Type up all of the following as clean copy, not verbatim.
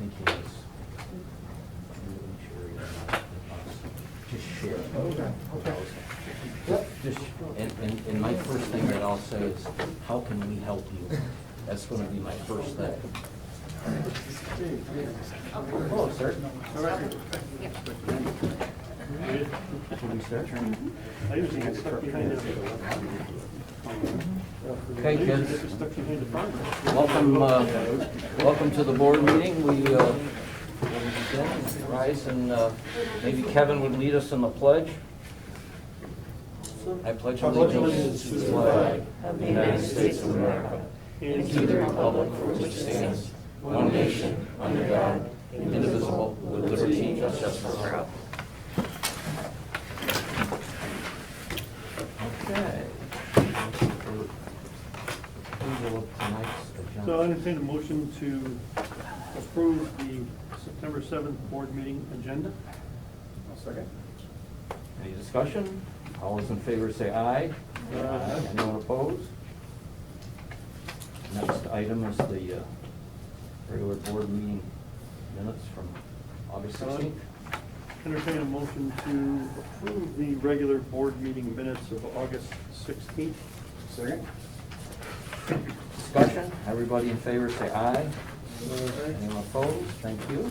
think he is. Just share. Okay. Yep. Just, and my first thing that I'll say is, how can we help you? That's gonna be my first thing. Hello, sir. Can we start? I usually get stuck behind it. Okay, kids. Welcome to the board meeting. We will begin. Rise and maybe Kevin would lead us in the pledge. I pledge allegiance to the flag of the United States of America and to the republic for which it stands, one nation, under God, indivisible, with liberty and justice for all. Okay. So I entertain a motion to approve the September 7th board meeting agenda. I'll second. Any discussion? All those in favor say aye. Aye. Anyone opposed? Next item is the regular board meeting minutes from August 16th. Entertain a motion to approve the regular board meeting minutes of August 16th. Second. Discussion? Everybody in favor say aye. Anyone opposed? Thank you.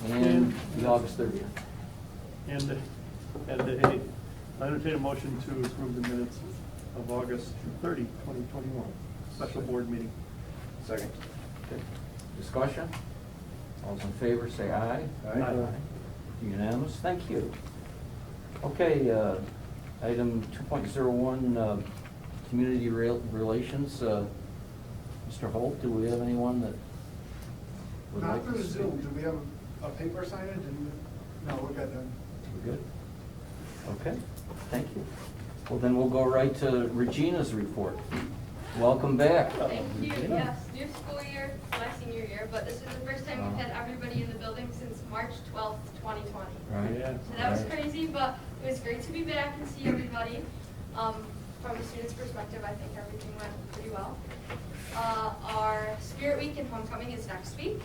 And the August 30th. And I entertain a motion to approve the minutes of August 30, 2021, special board meeting. Second. Okay. Discussion? All those in favor say aye. Aye. Unanimous, thank you. Okay, item 2.01, community relations. Mr. Holt, do we have anyone that would like Not to through speak? Zoom, do we have a paper signage? No, we're good then. We're good? Okay, thank you. Well, then we'll go right to Regina's report. Welcome back. Thank you, yes, new school year, my senior year, but this is the first time we've had everybody in the building since March 12th, 2020. Right. Yeah. So that was Right. crazy, but it was great to be back and see everybody. From a student's perspective, I think everything went pretty well. Our Spirit Week and Homecoming is next week.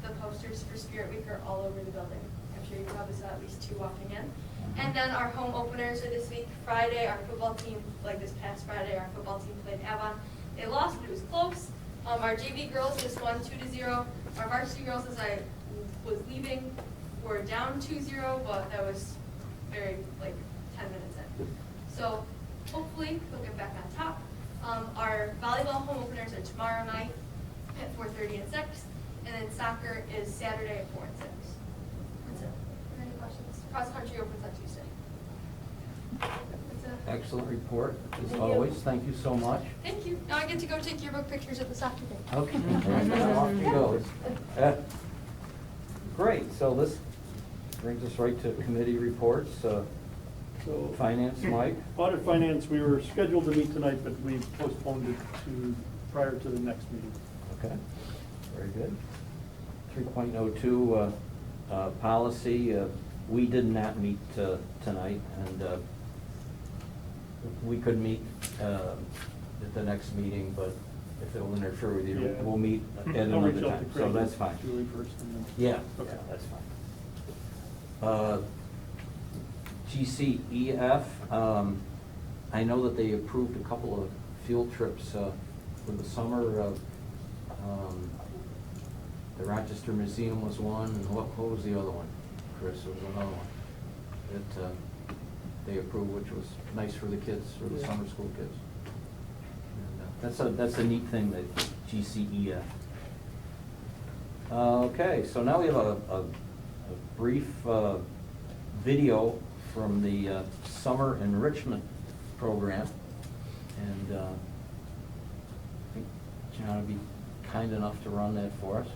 The posters for Spirit Week are all over the building. I'm sure you probably saw at least 2 walking in. And then our home openers are this week. Friday, our football team, like this past Friday, our football team played Avon. They lost, but it was close. Our JV girls just won 2-0. Our varsity girls, as I was leaving, were down 2-0, but that was very, 10 minutes in. So hopefully we'll get back on top. Our volleyball home openers are tomorrow night at 4:30 and 6, and then soccer is Saturday at 4 and 6. That's it. Any questions? Cross country opens on Tuesday. That's it. Excellent report, as always. Thank you so much. Thank you. Now I get to go take yearbook pictures at the soccer game. Okay, off she goes. Great, so this brings us right to committee reports. So, Finance, Mike? Audit Finance, we were scheduled to meet tonight, but we postponed it to prior to the next meeting. Okay, very good. 3.02, policy, we did not meet tonight, and we could meet at the next meeting, but if it will interfere with you, Yeah. we'll meet at I'll another reach out to time, so Craig that's and fine. Julie first and then. Yeah, Okay. that's fine. GCEF, I know that they approved a couple of field trips for the summer. The Rochester Museum was one, and what was the other one? Chris, there was another one that they approved, which was nice for the kids, for the summer school kids. And, that's a neat thing, that GCEF. Okay, so now we have a brief video from the summer enrichment program, and I think John would be kind enough to run that for us.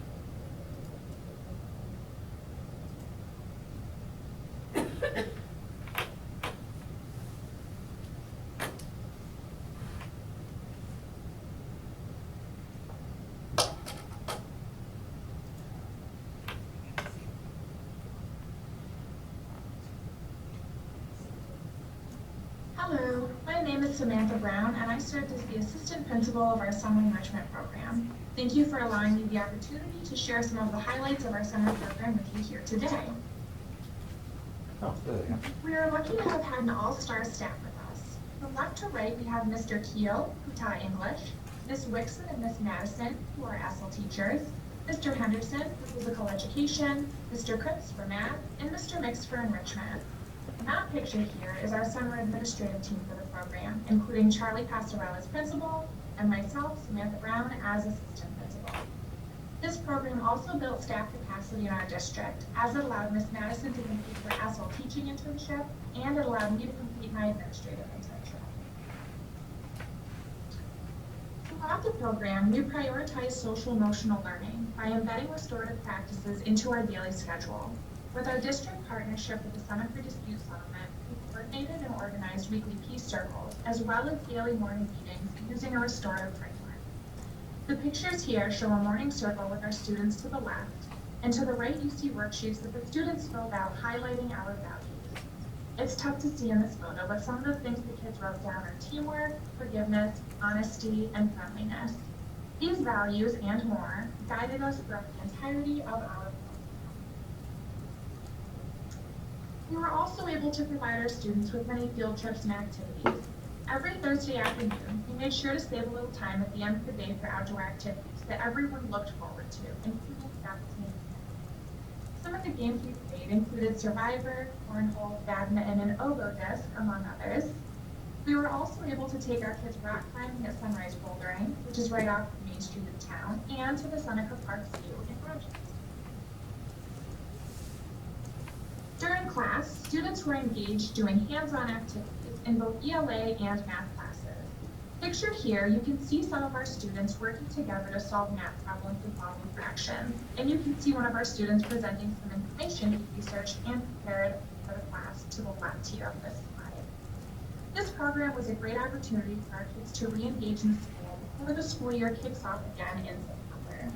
Hello, my name name is Samantha Brown, and I served as the assistant principal of our summer enrichment program. Thank you for allowing me the opportunity to share some of the highlights of our summer program with you here today. Oh, good. We are lucky to have had an all-star staff with us. From left to right, we have Mr. Keel, who taught English, Ms. Wixon and Ms. Madison, who are ESL teachers, Mr. Henderson for physical education, Mr. Cripps for math, and Mr. Mix for enrichment. Not pictured here is our summer administrative team for the program, including Charlie Pastorell as principal, and myself, Samantha Brown, as assistant principal. This program also built staff capacity in our district, as it allowed Ms. Madison to complete her ESL teaching internship, and it allowed me to complete my administrative internship. Throughout the program, we prioritize social-emotional learning by embedding restorative practices into our daily schedule. With our district partnership with the Center for Dispute Settlement, we coordinated and organized weekly peace circles, as well as daily morning meetings using a restorative framework. The pictures here show a morning circle with our students to the left, and to the right you see worksheets that the students filled out highlighting our values. It's tough to see in this photo, but some of the things the kids wrote down are teamwork, forgiveness, honesty, and friendliness. These values and more guided us throughout the entirety of our program. We were also able to provide our students with many field trips and activities. Every Thursday afternoon, we made sure to save a little time at the end of the day for outdoor activities that everyone looked forward to, including staff teams. Some of the games we played included Survivor, Cornhole, Badminton, and Oboe Disc, among others. We were also able to take our kids rock climbing at Sunrise Bouldering, which is right off Main Street of town, and to the Seneca Park Zoo in Rochester. During class, students were engaged doing hands-on activities in both ELA and math classes. Pictured here, you can see some of our students working together to solve math problems involving fractions, and you can see one of our students presenting some information he researched and prepared for the class to the left here of this slide. This program was a great opportunity for our kids to re-engage in school before the school year kicks off again in September.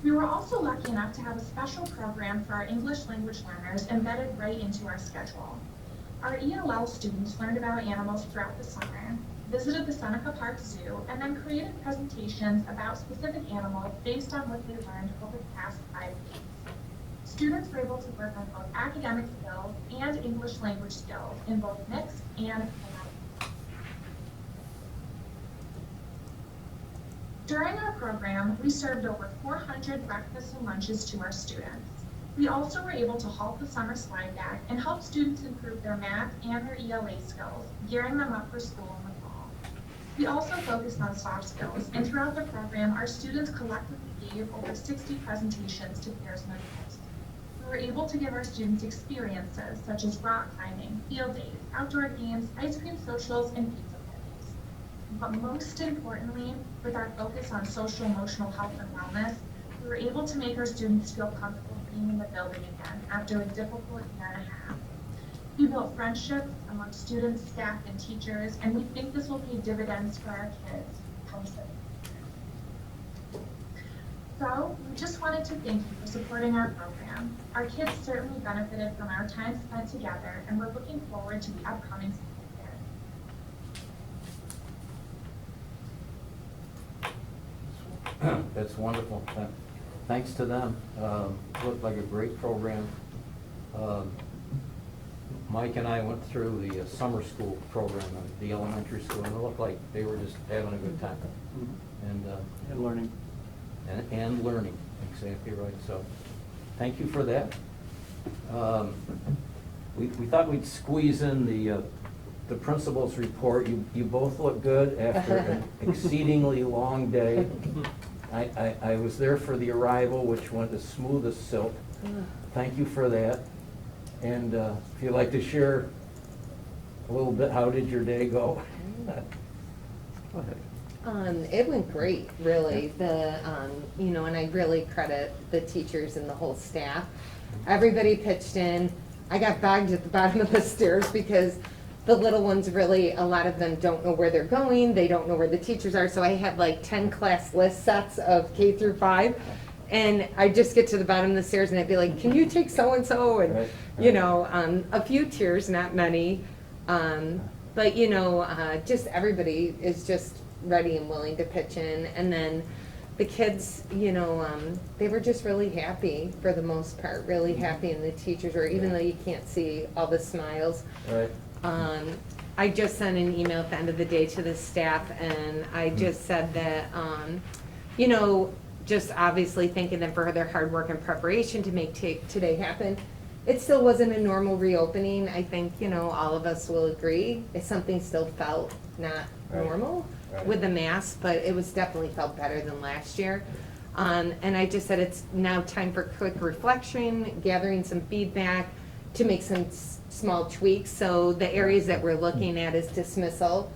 We were also lucky enough to have a special program for our English language learners embedded right into our schedule. Our ELL students learned about animals throughout the summer, visited the Seneca Park Zoo, and then created presentations about specific animals based on what they learned over the past 5 weeks. Students were able to work on both academic skills and English language skills in both mixed and collaborative. During our program, we served over 400 breakfasts and lunches to our students. We also were able to halt the summer slide back and help students improve their math and their ELA skills, gearing them up for school in the fall. We also focused on soft skills, and throughout the program, our students collectively gave over 60 presentations to peers and adults. We were able to give our students experiences such as rock climbing, field days, outdoor games, ice cream socials, and pizza parties. But most importantly, with our focus on social, emotional health and wellness, we were able to make our students feel comfortable being in the building again after a difficult year and a half. We built friendships among students, staff, and teachers, and we think this will pay dividends for our kids come September. So, we just wanted to thank you for supporting our program. Our kids certainly benefited from our time spent together, and we're looking forward to the upcoming school year. That's wonderful. Thanks to them. Looked like a great program. Mike and I went through the summer school program at the elementary school, and it looked like they were just having a good time. And learning. And learning, exactly right. So, thank you for that. We thought we'd squeeze in the principal's report. You both look good after an exceedingly long day. I was there for the arrival, which went as smooth as silk. Thank you for that. And if you'd like to share a little bit, how did your day go? Go ahead. It went great, really. And I really credit the teachers and the whole staff. Everybody pitched in. I got bogged at the bottom of the stairs because the little ones really, a lot of them don't know where they're going. They don't know where the teachers are. So I had like 10 class list sets of K through 5. And I just get to the bottom of the stairs and I'd be like, can you take so-and-so? And, Right, you know, a few tears, not many. But, you know, just everybody is just ready and willing to pitch in. And then the kids, you know, they were just really happy for the most part, really happy. And the teachers were, even though you can't see all the smiles. Right. I just sent an email at the end of the day to the staff, and I just said that, you know, just obviously thanking them for their hard work and preparation to make today happen. It still wasn't a normal reopening. I think, you know, all of us will agree. Something still felt not Right. normal Right. with the mask, but it was definitely felt better than last year. And I just said it's now time for quick reflection, gathering some feedback to make some small tweaks. So the areas that we're looking at is dismissal.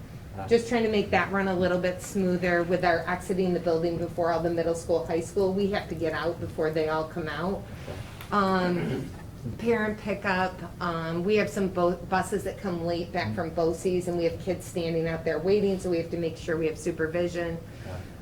Just trying to make that run a little bit smoother with our exiting the building before all the middle school, high school. We have to get out before they all come out. Parent pickup, we have some buses that come late back from BOCES, and we have kids standing out there waiting, so we have to make sure we have supervision.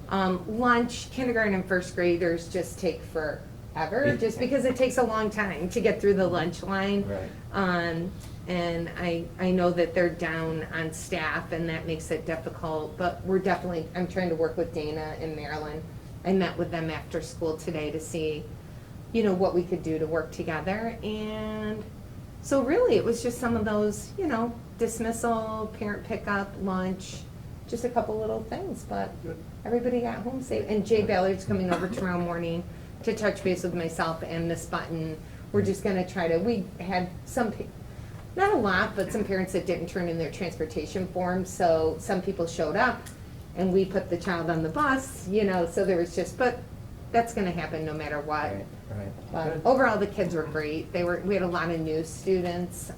Lunch, kindergarten and first graders just take forever, just because it takes a long time to get through the lunch line. Right. And I know that they're down on staff, and that makes it difficult, but I'm trying to work with Dana and Marilyn. I met with them after school today to see, you know, what we could do to work together. And so really it was just some of those, you know, dismissal, parent pickup, lunch, just a couple little things, but everybody got home safe. And Jay Ballard's coming over tomorrow morning to touch base with myself and Miss Button. We're just gonna we had some, not a lot, but some parents that didn't turn in their transportation forms, so some people showed up and we put the child on the bus, you know, so there was just, but that's gonna happen no matter what. Right, right. But overall, the kids were great. We had a lot of new students,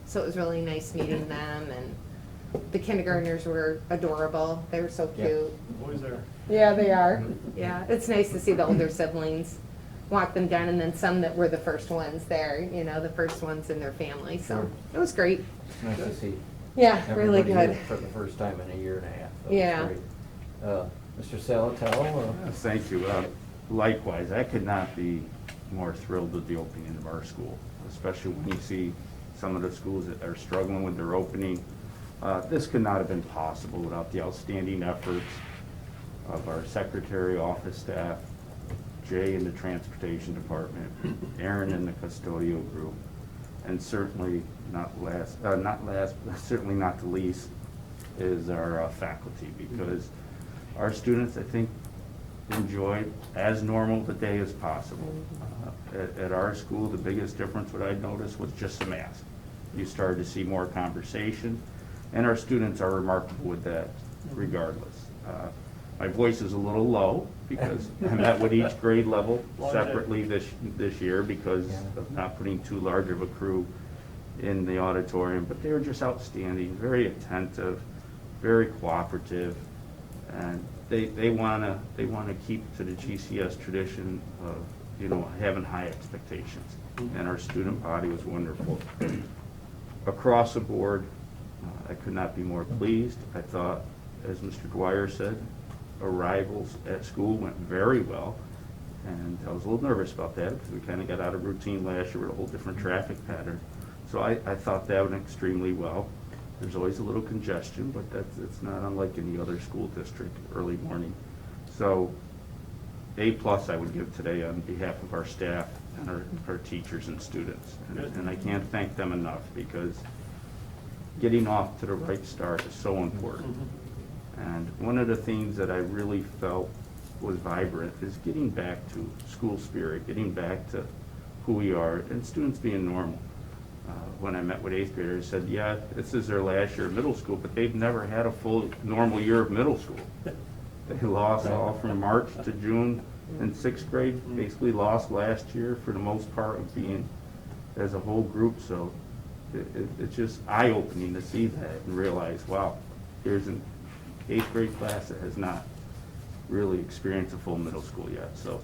so it was really nice meeting them, and the kindergartners were adorable. They were so Yeah. cute. Boys there. Yeah, they are. Yeah, it's nice to see the older siblings walk them down, and then some that were the first ones there, you know, the first ones in their family, so Sure. it was great. It's nice to see Yeah, really everybody good. here for the first time in a year and a half. So Yeah. it's great. Mr. Salatell? Yes, thank you. Likewise, I could not be more thrilled with the opening of our school, especially when you see some of the schools that are struggling with their opening. This could not have been possible without the outstanding efforts of our secretary, office staff, Jay in the transportation department, Aaron in the custodial group, and certainly certainly not the least is our faculty, because our students, I think, enjoyed as normal the day as possible. At our school, the biggest difference, what I noticed, was just the mask. You started to see more conversation, and our students are remarkable with that regardless. My voice is a little low because I met with each grade level separately this year because of not putting too large of a crew in the auditorium, but they were just outstanding, very attentive, very cooperative, and they wanna keep to the GCS tradition of, you know, having high expectations, and our student body was wonderful. Across the board, I could not be more pleased. I thought, as Mr. Dwyer said, arrivals at school went very well, and I was a little nervous about that because we kind of got out of routine last year with a whole different traffic pattern. So I thought that went extremely well. There's always a little congestion, but it's not unlike any other school district early morning. So A+ I would give today on behalf of our staff and our teachers and students. And I can't thank them enough, because getting off to the right start is so important. And one of the things that I really felt was vibrant is getting back to school spirit, getting back to who we are, and students being normal. When I met with 8th graders, I said, yeah, this is their last year of middle school, but they've never had a full normal year of middle school. They lost all from March to June in 6th grade, basically lost last year for the most part of being as a whole group. So it's just eye-opening to see that and realize, wow, here's an 8th grade class that has not really experienced a full middle school yet. So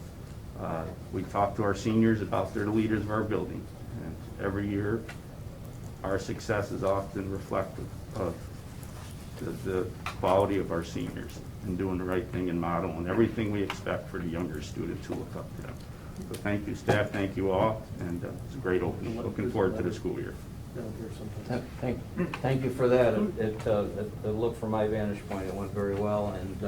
we talked to our seniors about they're the leaders of our building, and every year our success is often reflective of the quality of our seniors and doing the right thing and modeling everything we expect for the younger students who look up to them. So thank you, staff, thank you all, and it's a great opening. Looking forward to the school year. Down here sometime. Thank you for that. It looked from my vantage point, it went very well, and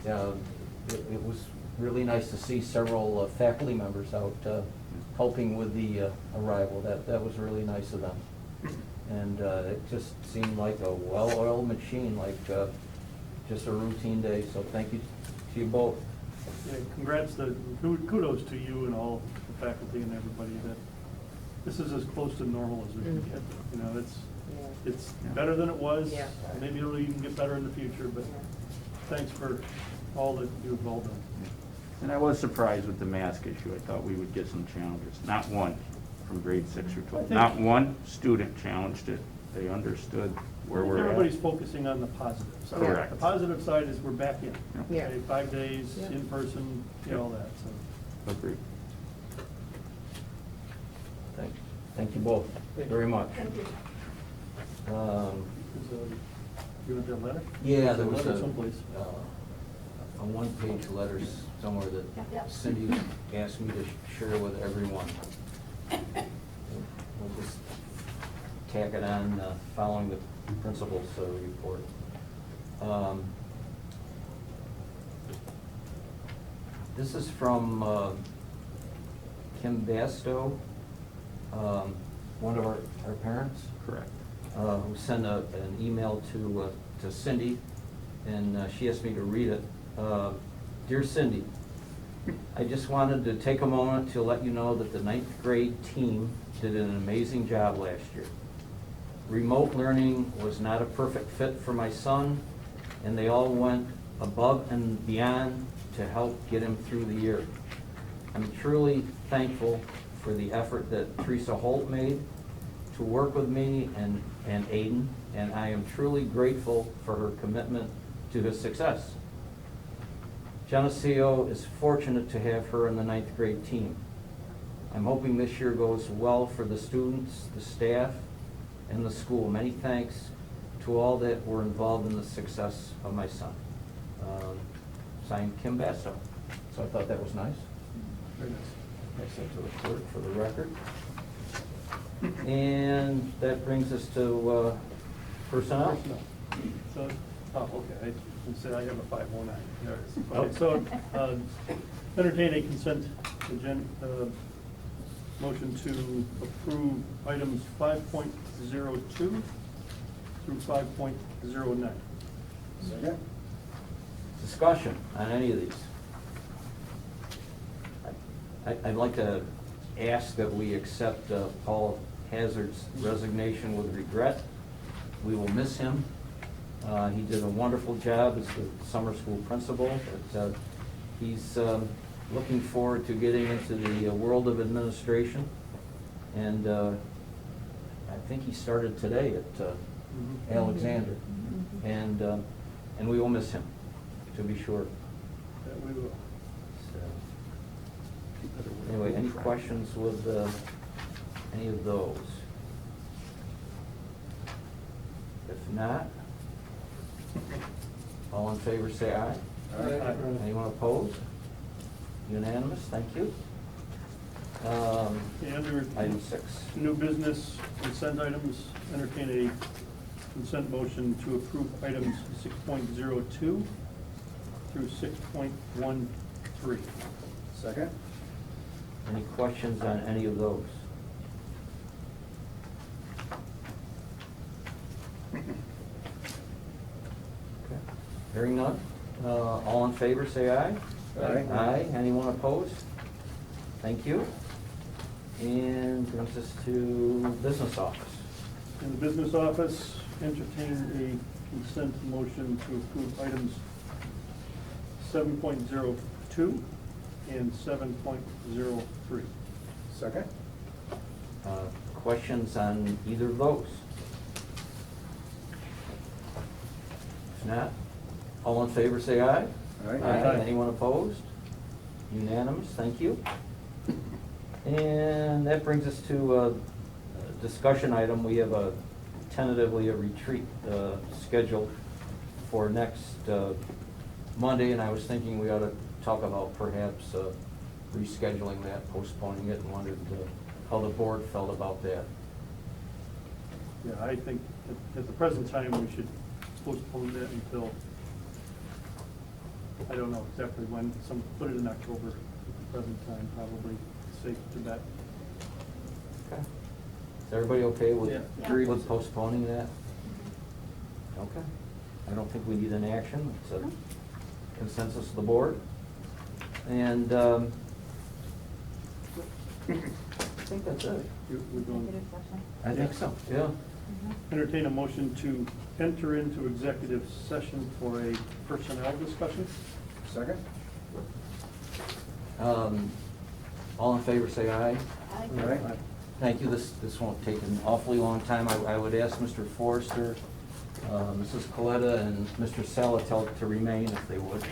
it was really nice to see several faculty members out helping with the arrival. That was really nice of them. And it just seemed like a well-oiled machine, like just a routine day, so thank you to you both. Yeah, congrats, kudos to you and all the faculty and everybody that, this is as close to normal as we can get. You know, it's better than it was. Yeah. Maybe it'll even get better in the future, but thanks for all that you've all done. And I was surprised with the mask issue. I thought we would get some challenges. Not one from grade 6 or 12. Not one student challenged it. They understood where we're at. Everybody's focusing on the positive side. Correct. The positive side is we're back in. Yeah. Okay, 5 days, Yeah. in person, all that, so. Agreed. Thank you both very much. Thank you. You want that letter? Yeah, there was Letter someplace. a one-page letter somewhere that Cindy asked me to share with everyone. We'll just tack it on following the principal's report. This is from Kim Basto, one of our parents. Correct. Who sent an email to Cindy, and she asked me to read it. Dear Cindy, I just wanted to take a moment to let you know that the 9th grade team did an amazing job last year. Remote learning was not a perfect fit for my son, and they all went above and beyond to help get him through the year. I'm truly thankful for the effort that Teresa Holt made to work with me and Aiden, and I am truly grateful for her commitment to his success. Geneseo is fortunate to have her in the 9th grade team. I'm hoping this year goes well for the students, the staff, and the school. Many thanks to all that were involved in the success of my son. Signed, Kim Basso. So I thought that was nice. Very nice. I sent to the clerk for the record. And that brings us to personnel. So, okay, I can say I have a 509. There it is. Oh. Okay, so, entertain a consent motion to approve items 5.02 through 5.09. Second? Discussion on any of these. I'd like to ask that we accept Paul Hazard's resignation with regret. We will miss him. He did a wonderful job as the summer school principal, but he's looking forward to getting into the world of administration. And I think he started today at Alexander. And we will miss him, to be sure. That we will. So, anyway, any questions with any of those? If not, all in favor say aye. Aye. Anyone opposed? Unanimous, thank you. And under Item 6. new business consent items, entertain a consent motion to approve items 6.02 through 6.13. Second? Any questions on any of those? Okay. Hearing none, all in favor say aye. Aye. Aye, anyone opposed? Thank you. And brings us to business office. In the business office, entertain a consent motion to approve items 7.02 and 7.03. Second? Questions on either of those? If not, all in favor say aye. Aye. Anyone opposed? Unanimous, thank you. And that brings us to a discussion item. We have a tentatively a retreat scheduled for next Monday, and I was thinking we ought to talk about perhaps rescheduling that, postponing it, and wondered how the board felt about that. Yeah, I think at the present time, we should postpone that until, I don't know exactly when, put it in October at the present time, probably safe to bet. Okay. Is everybody okay with, Yeah. with postponing that? Okay. I don't think we need an action. It's a consensus of the board. And I think that's it. We're going, I think so, yeah. entertain a motion to enter into executive session for a personnel discussion. Second? All in favor, say aye. All right. Thank you. This won't take an awfully long time. I would ask Mr. Forrester, Mrs. Coletta, and Mr. Salatel to remain if they would.